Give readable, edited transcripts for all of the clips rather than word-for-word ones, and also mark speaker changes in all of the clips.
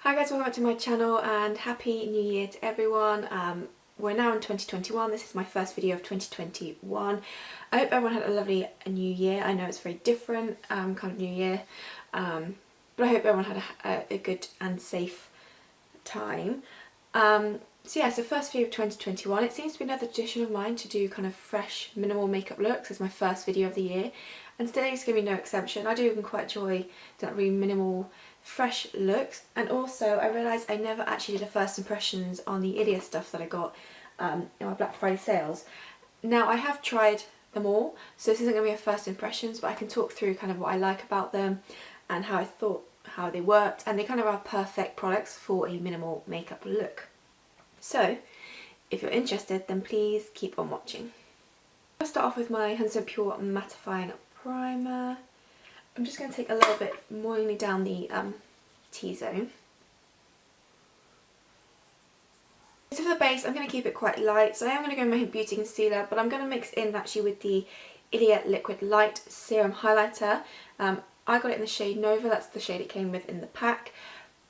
Speaker 1: Hi guys, welcome back to my channel and Happy New Year to everyone. We're now in 2021, this is my first video of 2021. I hope everyone had a lovely new year. I know it's very different kind of new year, but I hope everyone had a good and safe time. So first video of 2021. It seems to be another tradition of mine to do kind of fresh minimal makeup looks as my first video of the year, and today is going to be no exception. I do even quite enjoy that really minimal fresh looks, and also I realised I never actually did a first impressions on the Ilia stuff that I got in my Black Friday sales. Now I have tried them all, so this isn't going to be a first impressions, but I can talk through kind of what I like about them and how I thought how they worked, and they kind of are perfect products for a minimal makeup look. So if you're interested, then please keep on watching. I'll start off with my 100% Pure Mattifying Primer. I'm just going to take a little bit mainly down the T-zone. So for the base, I'm going to keep it quite light. So I am going to go in my Beauty Concealer, but I'm going to mix in actually with the Ilia Liquid Light Serum Highlighter. I got it in the shade Nova, that's the shade it came with in the pack.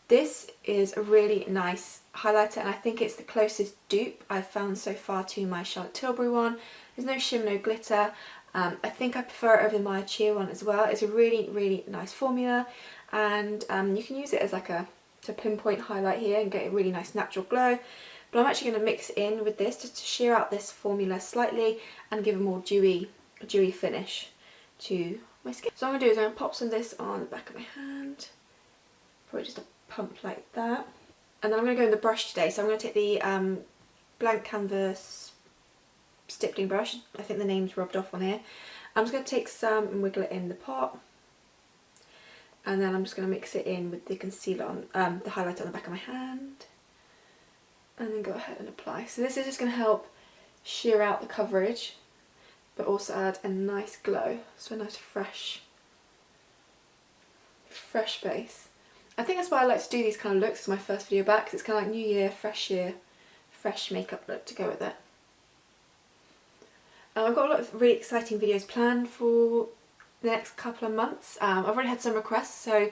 Speaker 1: This is a really nice highlighter, and I think it's the closest dupe I've found so far to my Charlotte Tilbury one. There's no shimmer, no glitter. I think I prefer it over the Maya Chia one as well. It's a really nice formula, and you can use it as like to pinpoint highlight here and get a really nice natural glow. But I'm actually going to mix in with this just to sheer out this formula slightly and give a more dewy finish to my skin. So what I'm going to do is I'm going to pop some of this on the back of my hand, probably just a pump like that. And then I'm going to go in the brush today, so I'm going to take the blank canvas stippling brush. I think the name's rubbed off on here. I'm just going to take some and wiggle it in the pot, and then I'm just going to mix it in with the concealer on the highlighter on the back of my hand, and then go ahead and apply. So this is just going to help sheer out the coverage but also add a nice glow, so a nice fresh base. I think that's why I like to do these kind of looks as my first video back, because it's kind of like new year, fresh makeup look to go with it. I've got a lot of really exciting videos planned for the next couple of months. I've already had some requests, so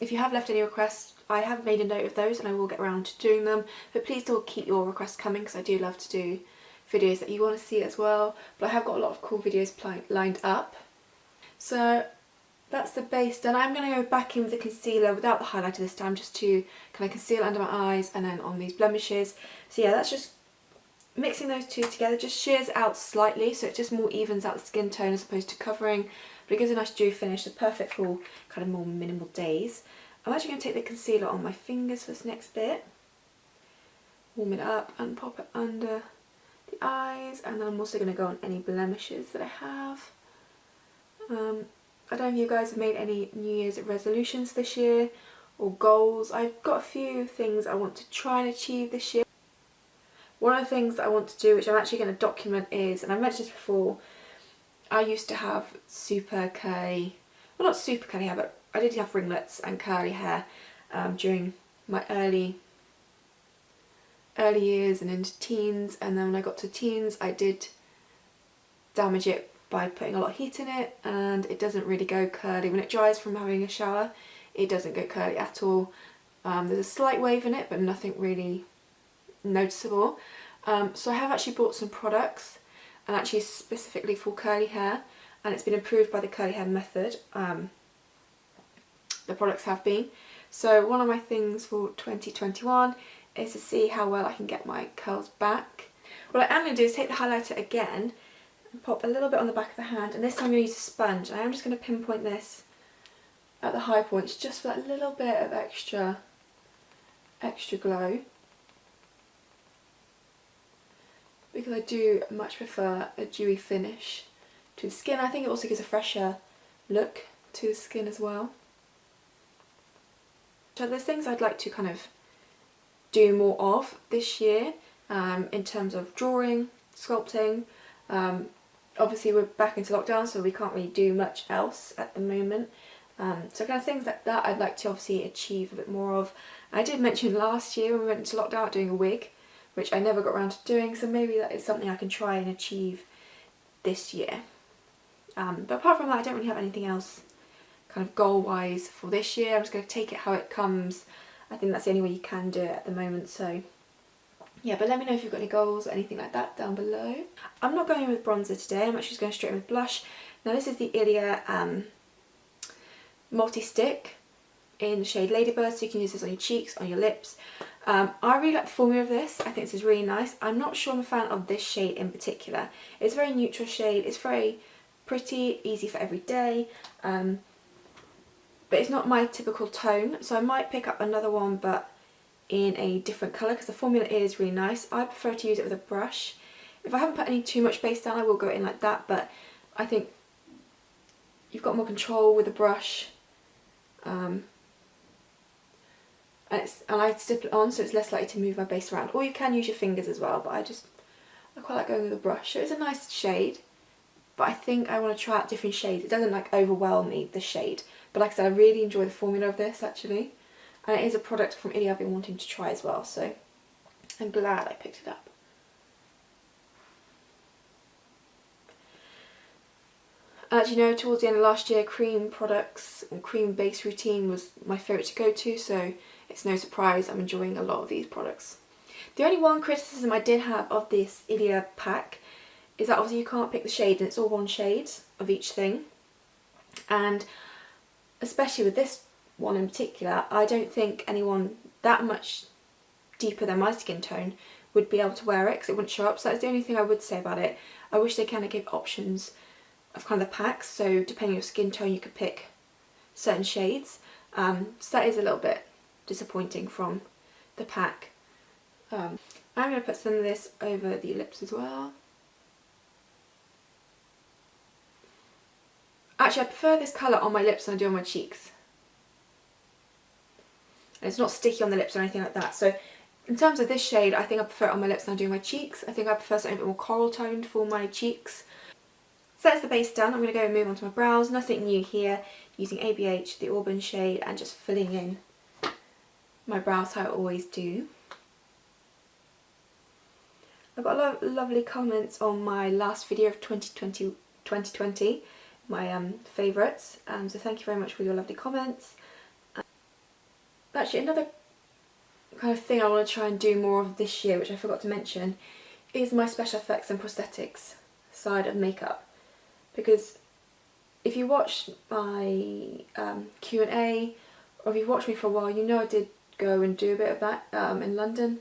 Speaker 1: if you have left any requests, I have made a note of those and I will get around to doing them. But please do keep your requests coming, because I do love to do videos that you want to see as well. But I have got a lot of cool videos lined up. So that's the base done. I'm going to go back in with the concealer without the highlighter this time, just to kind of conceal under my eyes and then on these blemishes. So yeah, that's just mixing those two together, just shears it out slightly, so it just more evens out the skin tone as opposed to covering, but it gives a nice dewy finish, so perfect for kind of more minimal days. I'm actually going to take the concealer on my fingers for this next bit, warm it up and pop it under the eyes, and then I'm also going to go on any blemishes that I have. I don't know if you guys have made any New Year's resolutions this year or goals. I've got a few things I want to try and achieve this year. One of the things that I want to do, which I'm actually going to document, is, and I've mentioned this before, I used to have super curly, well not super curly hair, but I did have ringlets and curly hair during my early years and into teens, and then when I got to teens I did damage it by putting a lot of heat in it, and it doesn't really go curly. When it dries from having a shower, it doesn't go curly at all. There's a slight wave in it, but nothing really noticeable. So I have actually bought some products, and actually specifically for curly hair, and it's been approved by the curly hair method. The products have been. So one of my things for 2021 is to see how well I can get my curls back. What I am going to do is take the highlighter again and pop a little bit on the back of the hand, and this time I'm going to use a sponge. I am just going to pinpoint this at the high points just for that little bit of extra glow, because I do much prefer a dewy finish to the skin. I think it also gives a fresher look to the skin as well. So there's things I'd like to kind of do more of this year in terms of drawing, sculpting. Obviously we're back into lockdown, so we can't really do much else at the moment. So kind of things like that I'd like to obviously achieve a bit more of. I did mention last year when we went into lockdown doing a wig, which I never got around to doing, so maybe that is something I can try and achieve this year. But apart from that, I don't really have anything else kind of goal wise for this year. I'm just going to take it how it comes. I think that's the only way you can do it at the moment. So yeah, but let me know if you've got any goals or anything like that down below. I'm not going with bronzer today, I'm actually just going straight in with blush. Now this is the Ilia multi-stick in the shade Ladybird, so you can use this on your cheeks, on your lips. I really like the formula of this. I think this is really nice. I'm not sure I'm a fan of this shade in particular. It's a very neutral shade, it's very pretty, easy for every day, but it's not my typical tone, so I might pick up another one but in a different colour because the formula is really nice. I prefer to use it with a brush. If I haven't put any too much base down, I will go in like that, but I think you've got more control with a brush. And I stipple it on so it's less likely to move my base around. Or you can use your fingers as well, but I quite like going with a brush. So it's a nice shade, but I think I want to try out different shades. It doesn't like overwhelm me, the shade. But like I said, I really enjoy the formula of this actually. And it is a product from Ilia I've been wanting to try as well, so I'm glad I picked it up. As you know, towards the end of last year, cream products and cream base routine was my favourite to go to, so it's no surprise I'm enjoying a lot of these products. The only one criticism I did have of this Ilia pack is that obviously you can't pick the shade and it's all one shade of each thing. And especially with this one in particular, I don't think anyone that much deeper than my skin tone would be able to wear it because it wouldn't show up. So that's the only thing I would say about it. I wish they kind of gave options of kind of the packs, so depending on your skin tone you could pick certain shades. So that is a little bit disappointing from the pack. I'm going to put some of this over the lips as well. Actually, I prefer this colour on my lips than I do on my cheeks. And it's not sticky on the lips or anything like that. So in terms of this shade, I think I prefer it on my lips than I do on my cheeks. I think I prefer something a bit more coral toned for my cheeks. So that's the base done. I'm going to go and move on to my brows. Nothing new here. Using ABH, the Auburn shade, and just filling in my brows how I always do. I've got a lot of lovely comments on my last video of 2020, my favourites. So thank you very much for your lovely comments. Actually, another kind of thing I want to try and do more of this year, which I forgot to mention, is my special effects and prosthetics side of makeup. Because if you watch my Q&A, or if you've watched me for a while, you know I did go and do a bit of that in London.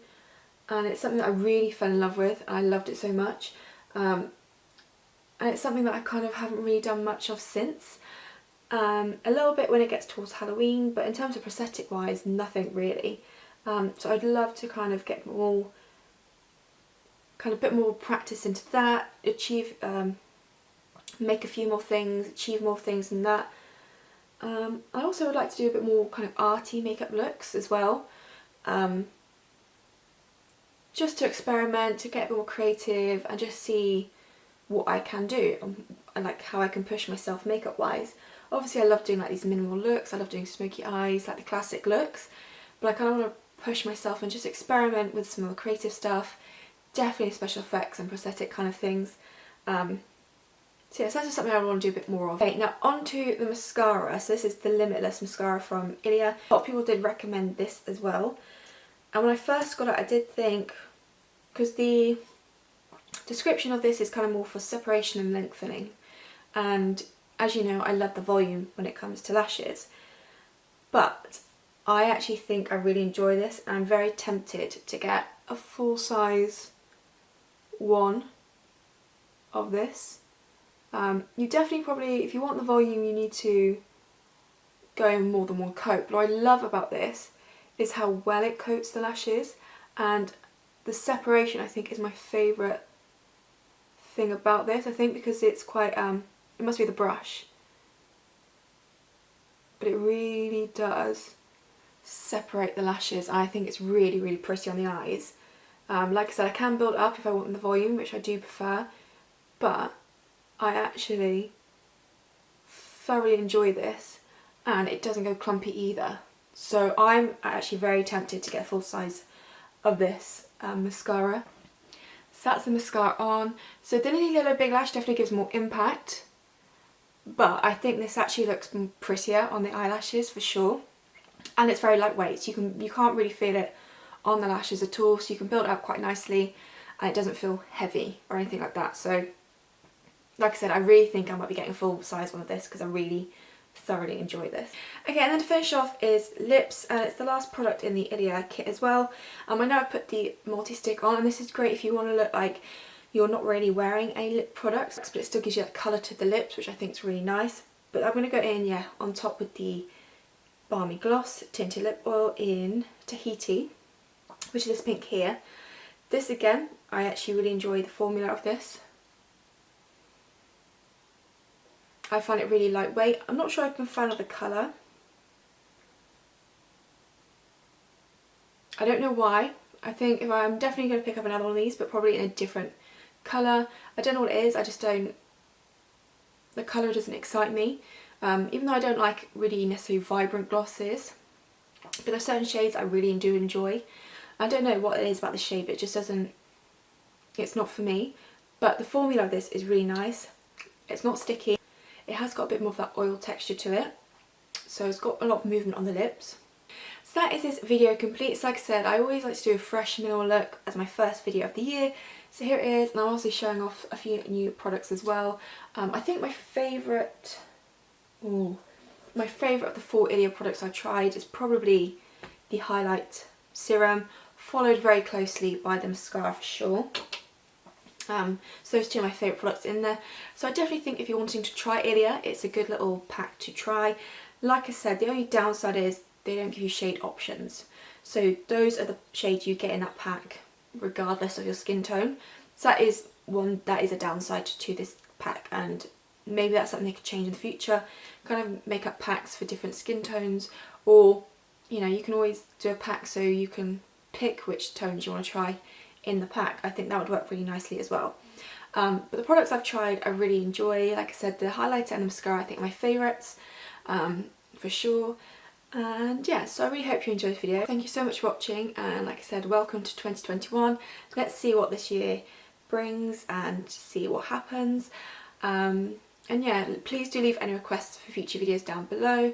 Speaker 1: And it's something that I really fell in love with, and I loved it so much. And it's something that I kind of haven't really done much of since. A little bit when it gets towards Halloween, but in terms of prosthetic wise, nothing really. So I'd love to kind of get more, kind of a bit more practice into that, achieve, make a few more things, achieve more things than that. I also would like to do a bit more kind of arty makeup looks as well. Just to experiment, to get a bit more creative and just see what I can do and like how I can push myself makeup wise. Obviously I love doing like these minimal looks, I love doing smoky eyes, like the classic looks, but I kind of want to push myself and just experiment with some more creative stuff, definitely special effects and prosthetic kind of things. So yeah, so that's just something I want to do a bit more of. Okay, now on to the mascara. So this is the Limitless mascara from Ilia. A lot of people did recommend this as well. And when I first got it, I did think, because the description of this is kind of more for separation and lengthening, and as you know, I love the volume when it comes to lashes, but I actually think I really enjoy this, and I'm very tempted to get a full size one of this. You definitely probably, if you want the volume, you need to go in more than one coat, but what I love about this is how well it coats the lashes, and the separation I think is my favourite thing about this. I think because it's quite, it must be the brush, but it really does separate the lashes. I think it's really, really pretty on the eyes. Like I said, I can build up if I want the volume, which I do prefer, but I actually thoroughly enjoy this, and it doesn't go clumpy either. So I'm actually very tempted to get a full size of this mascara. So that's the mascara on. So the Lily Yellow Big Lash definitely gives more impact, but I think this actually looks prettier on the eyelashes for sure. and it's very lightweight, so you can't really feel it on the lashes at all, so you can build it up quite nicely and it doesn't feel heavy or anything like that. So like I said, I really think I might be getting a full size one of this because I really thoroughly enjoy this. Okay, and then to finish off is lips, and it's the last product in the Ilia kit as well. I know I've put the multi-stick on, and this is great if you want to look like you're not really wearing a lip product, but it still gives you that colour to the lips, which I think is really nice. But I'm going to go in, yeah, on top with the Balmy Gloss Tinted Lip Oil in Tahiti, which is this pink here. This again, I actually really enjoy the formula of this. I find it really lightweight. I'm not sure I'm a fan of the colour. I don't know why. I think I'm definitely going to pick up another one of these, but probably in a different colour. I don't know what it is, I just don't, the colour doesn't excite me. Even though I don't like really necessarily vibrant glosses, but there's certain shades I really do enjoy. I don't know what it is about the shade, but it just doesn't, it's not for me. But the formula of this is really nice. It's not sticky. It has got a bit more of that oil texture to it, so it's got a lot of movement on the lips. So that is this video complete. So like I said, I always like to do a fresh minimal look as my first video of the year. So here it is, and I'm also showing off a few new products as well. I think my favourite of the 4 Ilia products I tried is probably the Highlight Serum, followed very closely by the mascara for sure. So those two are my favourite products in there. So I definitely think if you're wanting to try Ilia, it's a good little pack to try. Like I said, the only downside is they don't give you shade options. So those are the shades you get in that pack regardless of your skin tone. So that is a downside to this pack, and maybe that's something they could change in the future. Kind of make up packs for different skin tones, or you know, you can always do a pack so you can pick which tones you want to try in the pack. I think that would work really nicely as well. But the products I've tried I really enjoy. Like I said, the highlighter and the mascara I think are my favourites for sure. And yeah, so I really hope you enjoyed this video. Thank you so much for watching, and like I said, welcome to 2021. Let's see what this year brings and see what happens. And yeah, please do leave any requests for future videos down below,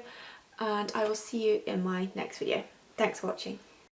Speaker 1: and I will see you in my next video. Thanks for watching.